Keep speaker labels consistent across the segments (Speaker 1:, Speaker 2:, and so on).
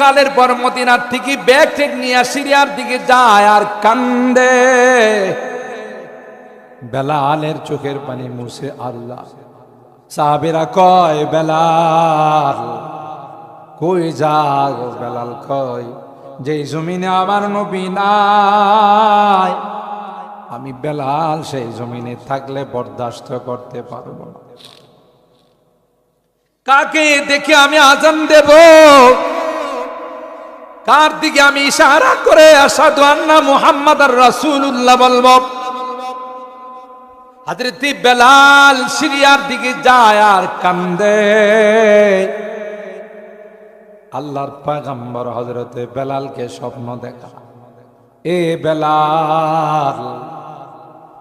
Speaker 1: কালের পর মদিনার থেকে ব্যাগ ঠেক নিয়ে সিরিয়ার দিকে যায় আর কান্দে। বেলালের চোখের পানি মুছে আল্লাহ। সাহাবীরা কয়, বেলাল কই যাও? বেলাল কয়, যেই জমিনে আমার নবী নাই, আমি বেলাল সেই জমিনে থাকলে বরদাস্ত করতে পারবো না। কাকে দেখে আমি আজান দেব? কার দিকে আমি ইশারা করে আশহাদু আন্না মুহাম্মাদার রাসূলুল্লাহ বলবো? হযরত বেলাল সিরিয়ার দিকে যায় আর কান্দে। আল্লাহর পয়গম্বর হযরত বেলালকে স্বপ্ন দেখা, এ বেলাল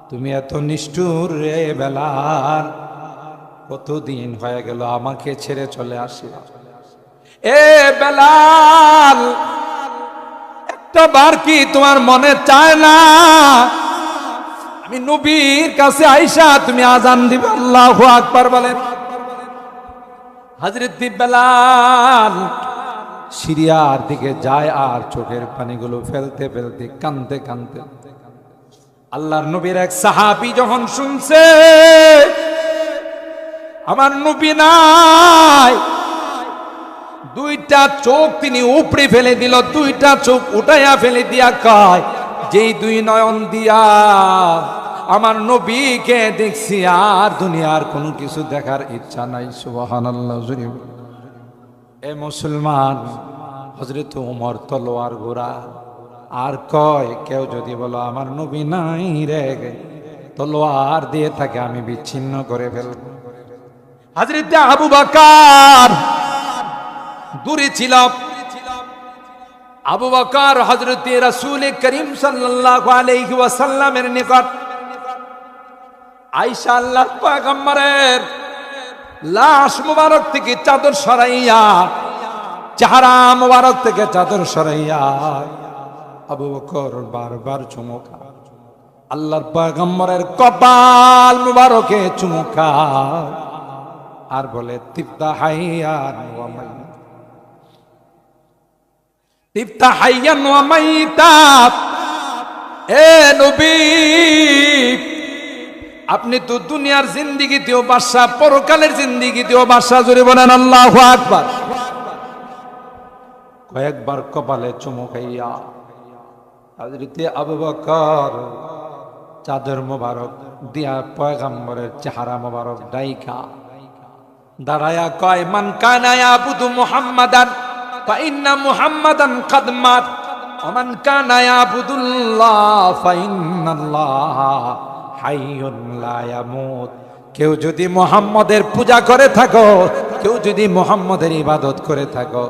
Speaker 1: তুমি এত নিষ্ঠুর রে বেলাল, কতদিন হয়ে গেল আমাকে ছেড়ে চলে আসি। এ বেলাল একটা বার কি তোমার মনে চায় না আমি নবীর কাছে আইসা তুমি আজান দিবে? আল্লাহু আকবার বলেন। হযরত বেলাল সিরিয়ার দিকে যায় আর চোখের পানিগুলো ফেলতে ফেলতে কাঁদতে কাঁদতে, আল্লাহর নবীর এক সাহাবী যখন শুনছে আমার নবী নাই, দুইটা চোখ তিনি উপড়ে ফেলে দিল, দুইটা চোখ উঠাইয়া ফেলে দিয়া কয়, যেই দুই নয়ন দিয়া আমার নবীকে দেখছি আর দুনিয়ার কোনো কিছু দেখার ইচ্ছা নাই। সুবহানাল্লাহ। এ মুসলমান, হযরত ওমর তলোয়ার ঘোরা আর কয়, কেউ যদি বলো আমার নবী নাই রে, তলোয়ার দিয়ে থাকে আমি বিচ্ছিন্ন করে ফেলব। হযরত আবু বকর দূরে ছিল। আবু বকর হযরত রাসূল করিম সাল্লাল্লাহু আলাইহি ওয়াসাল্লামের নিকট আয়েশা আল্লাহর পয়গম্বরের লাশ মুবারক থেকে চাদর সরাইয়া, চেহারা মুবারক থেকে চাদর সরাইয়া আবু বকর বারবার চুমু খায়, আল্লাহর পয়গম্বরের কপাল মুবারকে চুমু খায় আর বলে, তিবতা হাইয়ান ওয়া মাইতা, তিবতা হাইয়ান ওয়া মাইতা। এ নবী, আপনি তো দুনিয়ার জিন্দেগিতেও বাদশা, পরকালের জিন্দেগিতেও বাদশা। জোরে বলেন আল্লাহু আকবার। কয়েকবার কপালে চুমু খাইয়া হযরত আবু বকর চাদর মোবারক দিয়া পয়গম্বরের চেহারা মোবারক ডাইকা দাঁড়ায়া কয়, মান কানা ইয়াবুদু মুহাম্মাদান ফা ইন্না মুহাম্মাদান কাদ মাত ওয়া মান কানা ইয়াবুদুল্লাহ ফা ইন্নাল্লাহা হাইয়ুন লা ইয়ামুত। কেউ যদি মুহাম্মদের পূজা করে থাকো, কেউ যদি মুহাম্মদের ইবাদত করে থাকো,